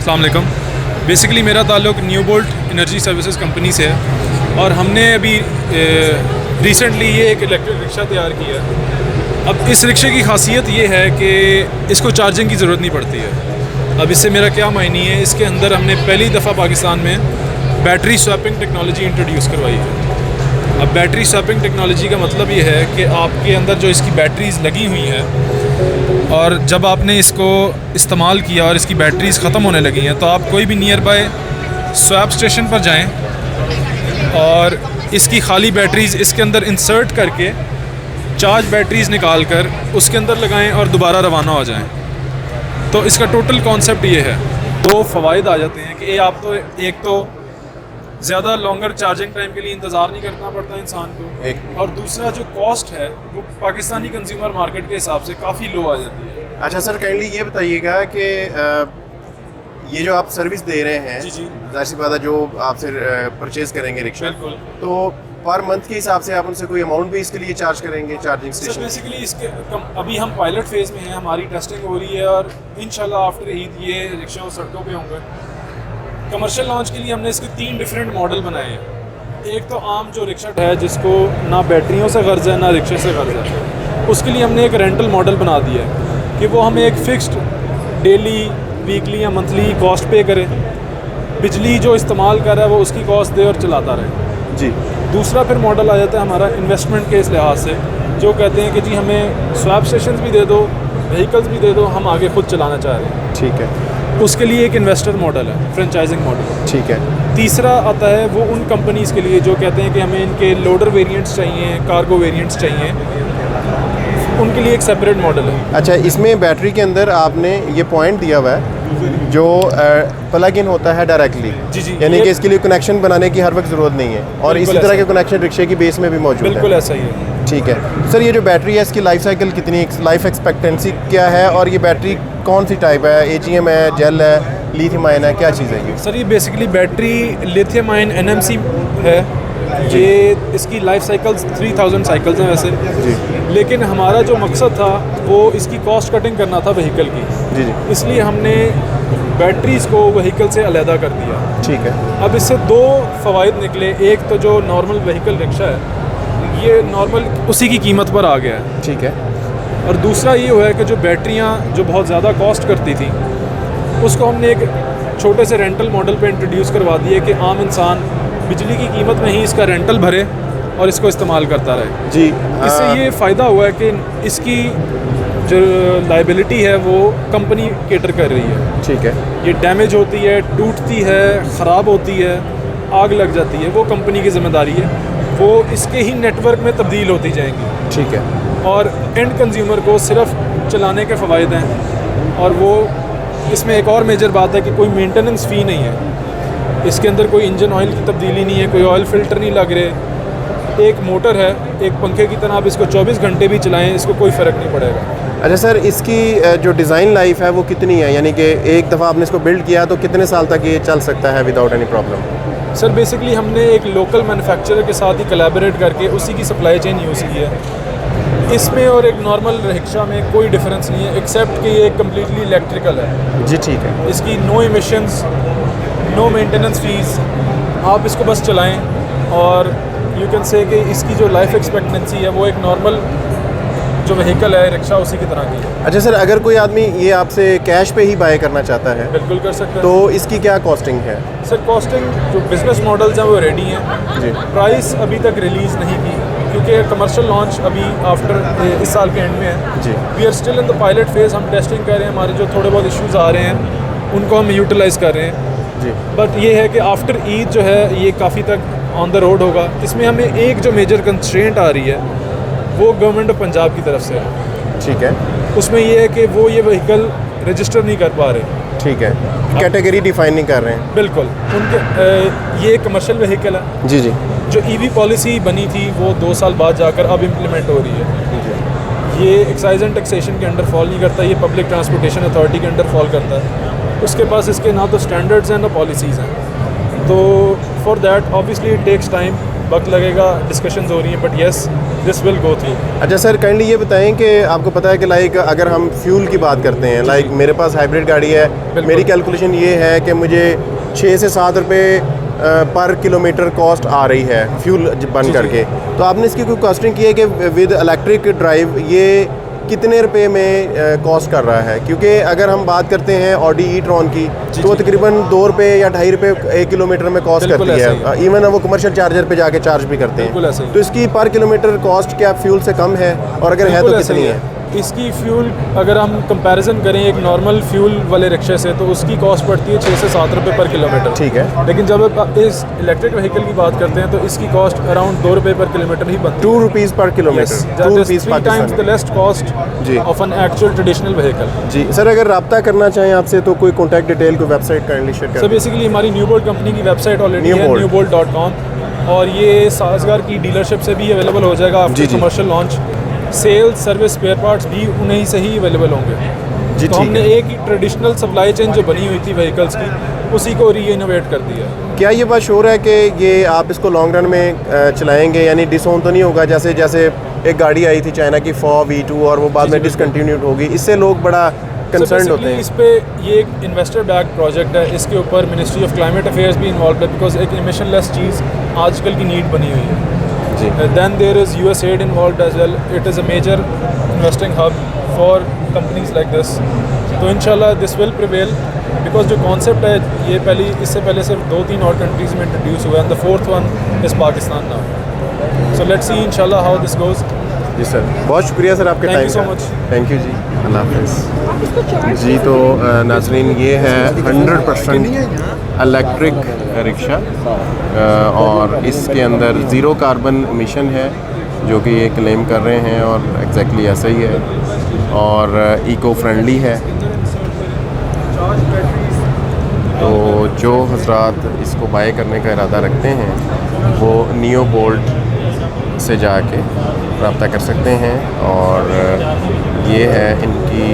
अस्सलाम वालेकुम। बेसिकली मेरा ताल्लुक़ new bolt energy services company से है और हमने अभी रिसेंटली ये एक इलेक्ट्रिक रिक्शा तैयार किया है। अब इस रिक्शे की खासियत ये है कि इसको चार्जिंग की ज़रूरत नहीं पड़ती है। अब इससे मेरा क्या मायने है, इसके अंदर हमने पहली दफ़ा पाकिस्तान में बैटरी स्वैपिंग टेक्नोलॉजी इंट्रोड्यूस करवाई है। अब बैटरी स्वैपिंग टेक्नोलॉजी का मतलब ये है कि आपके अंदर जो इसकी बैटरीज़ लगी हुई हैं और जब आपने इसको इस्तेमाल किया और इसकी बैटरीज़ ख़त्म होने लगी हैं तो आप कोई भी नियर बाय स्वैप स्टेशन पर जाएं और इसकी खाली बैटरीज़ इसके अंदर इंसर्ट करके चार्ज बैटरीज़ निकाल कर उसके अंदर लगाएं और दोबारा रवाना हो जाएं। तो इसका टोटल कॉन्सेप्ट ये है। दो फ़वाइद आ जाते हैं कि आप तो एक तो ज़्यादा लॉन्गर चार्जिंग टाइम के लिए इंतज़ार नहीं करना पड़ता इंसान को, और दूसरा जो कॉस्ट है वो पाकिस्तानी कंज्यूमर मार्केट के हिसाब से काफ़ी लो आ जाती है। अच्छा सर, काइंडली ये बताइएगा कि ये जो आप सर्विस दे रहे हैं, जी जाहिर सी बात है जो आपसे परचेज़ करेंगे रिक्शा, बिल्कुल, तो पर मंथ के हिसाब से आप उनसे कोई अमाउंट भी इसके लिए चार्ज करेंगे चार्जिंग सर? स्टेशन? बेसिकली इसके अभी हम पायलट फेज़ में हैं, हमारी टेस्टिंग हो रही है और इंशाल्लाह आफ्टर ईद ये रिक्शा सड़कों पे होंगे। कमर्शियल लॉन्च के लिए हमने इसके 3 डिफरेंट मॉडल बनाए हैं। एक तो आम जो रिक्शा है जिसको ना बैटरियों से गर्ज है ना रिक्शे से गर्ज है, उसके लिए हमने एक रेंटल मॉडल बना दिया है कि वो हमें एक फ़िक्स्ड डेली, वीकली या मंथली कॉस्ट पे करे, बिजली जो इस्तेमाल कर रहा है वो उसकी कॉस्ट दे और चलाता रहे जी। दूसरा फिर मॉडल आ जाता है हमारा इन्वेस्टमेंट के इस लिहाज से, जो कहते हैं कि जी हमें स्वैप स्टेशन भी दे दो, व्हीकल्स भी दे दो, हम आगे खुद चलाना चाह रहे हैं। ठीक है। उसके लिए एक इन्वेस्टर मॉडल है, फ्रेंचाइजिंग मॉडल। ठीक है। तीसरा आता है वो उन कंपनीज़ के लिए जो कहते हैं कि हमें इनके लोडर वेरिएंट्स चाहिए, कार्गो वेरिएंट्स चाहिए, उनके लिए एक सेपरेट मॉडल है। अच्छा, इसमें बैटरी के अंदर आपने ये पॉइंट दिया हुआ है जो प्लग इन होता है डायरेक्टली, जी, यानी कि इसके लिए कनेक्शन बनाने की हर वक्त ज़रूरत नहीं है, और इसी तरह के कनेक्शन रिक्शे की बेस में भी मौजूद है। बिल्कुल ऐसा ही है। ठीक है सर, ये जो बैटरी है इसकी लाइफ साइकिल कितनी, लाइफ एक्सपेक्टेंसी क्या है, और ये बैटरी कौन सी टाइप है, AGM है, जेल है, लिथियम आयन है, क्या चीज़ है ये? सर ये basically battery lithium ion NMC है। ये इसकी लाइफ साइकिल्स 3000 साइकिल्स हैं वैसे जी, लेकिन हमारा जो मकसद था वो इसकी कॉस्ट कटिंग करना था व्हीकल की। जी, इसलिए हमने बैटरीज़ को व्हीकल से अलहदा कर दिया। ठीक है। अब इससे 2 फ़वाइद निकले। एक तो जो नॉर्मल व्हीकल रिक्शा है ये नॉर्मल उसी की कीमत पर आ गया है। ठीक है। और दूसरा ये हुआ है कि जो बैटरियाँ जो बहुत ज़्यादा कॉस्ट करती थी उसको हमने एक छोटे से रेंटल मॉडल पे इंट्रोड्यूस करवा दिए कि आम इंसान बिजली की कीमत में ही इसका रेंटल भरे और इसको इस्तेमाल करता रहे जी। इससे ये फ़ायदा हुआ है कि इसकी जो लाइबिलिटी है वो कंपनी केटर कर रही है। ठीक है। ये डैमेज होती है, टूटती है, ख़राब होती है, आग लग जाती है, वो कंपनी की ज़िम्मेदारी है, वो इसके ही नेटवर्क में तब्दील होती जाएंगी। ठीक है। और एंड कंज्यूमर को सिर्फ चलाने के फ़वाइद हैं। और वो इसमें एक और मेजर बात है कि कोई मेंटेनेंस फ़ी नहीं है, इसके अंदर कोई इंजन ऑयल की तब्दीली नहीं है, कोई ऑयल फ़िल्टर नहीं लग रहे, एक मोटर है, एक पंखे की तरह आप इसको 24 घंटे भी चलाएं इसको कोई फ़र्क नहीं पड़ेगा। अच्छा सर, इसकी जो डिज़ाइन लाइफ है वो कितनी है, यानी कि एक दफ़ा आपने इसको बिल्ड किया तो कितने साल तक ये चल सकता है without any problem? Sir basically हमने एक लोकल मैन्युफैक्चरर के साथ ही कोलैबोरेट करके उसी की सप्लाई चेन यूज़ की है। इसमें और एक नॉर्मल रिक्शा में कोई डिफरेंस नहीं है एक्सेप्ट कि ये कम्प्लीटली इलेक्ट्रिकल है जी। ठीक है। इसकी no emissions, no maintenance fees, आप इसको बस चलाएं और यू कैन से कि इसकी जो लाइफ एक्सपेक्टेंसी है वो एक नॉर्मल जो व्हीकल है रिक्शा उसी की तरह की है। अच्छा सर, अगर कोई आदमी ये आपसे कैश पे ही बाय करना चाहता है? बिल्कुल कर सकते हैं। तो इसकी क्या कॉस्टिंग है? सर कॉस्टिंग जो बिजनेस मॉडल्स हैं वो रेडी हैं जी। प्राइस अभी तक रिलीज़ नहीं की क्योंकि कमर्शियल लॉन्च अभी आफ्टर इस साल के एंड में है जी। We are still in the pilot phase, हम टेस्टिंग कर रहे हैं, हमारे जो थोड़े बहुत इश्यूज़ आ रहे हैं उनको हम यूटिलाइज़ कर रहे हैं जी। बट ये है कि आफ्टर ईद जो है ये काफ़ी तक ऑन द रोड होगा। इसमें हमें एक जो मेजर कंस्ट्रेंट आ रही है वो गवर्नमेंट ऑफ पंजाब की तरफ से है। ठीक है। उसमें ये है कि वो ये व्हीकल रजिस्टर नहीं कर पा रहे। ठीक है। कैटेगरी डिफाइन नहीं कर रहे हैं। बिल्कुल। उनके ये कमर्शियल व्हीकल है जी जी। जो EV पॉलिसी बनी थी वो 2 साल बाद जाकर अब इम्प्लीमेंट हो रही है। ये एक्साइज एंड टैक्सेशन के अंडर फॉल नहीं करता, ये पब्लिक ट्रांसपोर्टेशन अथॉरिटी के अंडर फॉल करता है। उसके पास इसके ना तो स्टैंडर्ड्स हैं ना पॉलिसीज़ हैं, तो for that obviously it takes time वक्त लगेगा, डिस्कशंस हो रही हैं, but yes this will go through. अच्छा सर, काइंडली ये बताएं कि आपको पता है कि लाइक अगर हम फ्यूल की बात करते हैं, लाइक मेरे पास हाइब्रिड गाड़ी है, मेरी कैलकुलेशन ये है कि मुझे 6 से 7 रुपये पर किलोमीटर कॉस्ट आ रही है फ्यूल बन करके। तो आपने इसकी कोई कॉस्टिंग की है कि विद इलेक्ट्रिक ड्राइव ये कितने रुपए में कॉस्ट कर रहा है? क्योंकि अगर हम बात करते हैं ऑडी ई-ट्रॉन की तो वो तकरीबन 2 रुपये या 2.5 रुपये 1 किलोमीटर में कॉस्ट करती है। इवन वो कमर्शियल चार्जर पे जाके चार्ज भी करते हैं। तो इसकी पर किलोमीटर कॉस्ट क्या फ्यूल से कम है, और अगर है तो कितनी है? इसकी फ्यूल अगर हम कंपैरिजन करें एक नॉर्मल फ्यूल वाले रिक्शे से, तो उसकी कॉस्ट पड़ती है 6 से 7 रुपये पर किलोमीटर। ठीक है। लेकिन जब आप इस इलेक्ट्रिक व्हीकल की बात करते हैं तो इसकी कॉस्ट अराउंड 2 रुपये पर किलोमीटर ही बनती है। 2 rupees per kilometre, 2 rupees times the least cost of an actual traditional vehicle. जी सर, अगर रब्ता करना चाहें आपसे तो कोई कॉन्टैक्ट डिटेल, कोई वेबसाइट काइंडली शेयर करें। सर बेसिकली हमारी न्यूबोल्ट कंपनी की वेबसाइट ऑलरेडी है newbolt.com, और ये साजगार की डीलरशिप से भी अवेलेबल हो जाएगा after commercial launch. Sales, service, spare parts भी उन्हीं से ही अवेलेबल होंगे। तो हमने एक ही ट्रेडिशनल सप्लाई चेन जो बनी हुई थी व्हीकल्स की, उसी को रीइनोवेट कर दिया। क्या ये बात श्योर है कि ये आप इसको लॉन्ग रन में चलाएंगे, यानी डिसओन तो नहीं होगा? जैसे जैसे एक गाड़ी आई थी चाइना की V2 और वो बाद में डिसकंटिन्यूड होगी, इससे लोग बड़ा कंसर्न होते हैं। इस पे ये एक इन्वेस्टर बैक प्रोजेक्ट है, इसके ऊपर मिनिस्ट्री ऑफ क्लाइमेट अफेयर्स भी इन्वॉल्व है, बिकॉज एक इमिशनलेस चीज़ आजकल की नीड बनी हुई है। Then there is USAID involved as well. It is a major investing hub for companies like this. तो इंशाल्लाह this will prevail, because जो कॉन्सेप्ट है ये इससे पहले सिर्फ 2-3 और कंट्रीज़ में इंट्रोड्यूस हुआ है, and the fourth one is Pakistan now. So let's see इंशाल्लाह how this goes. जी सर, बहुत शुक्रिया सर आपके टाइम का। Thank you so much. Thank you जी, अल्लाह हाफ़िज़ जी। तो नाज़रीन, ये है 100% इलेक्ट्रिक रिक्शा, और इसके अंदर ज़ीरो कार्बन मिशन है जो कि ये क्लेम कर रहे हैं, और एग्जैक्टली ऐसा ही है, और इको फ्रेंडली है। तो जो हजरात इसको बाय करने का इरादा रखते हैं वो NeoBolt से जाके रब्ता कर सकते हैं, और ये है इनकी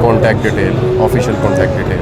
contact detail, official contact detail.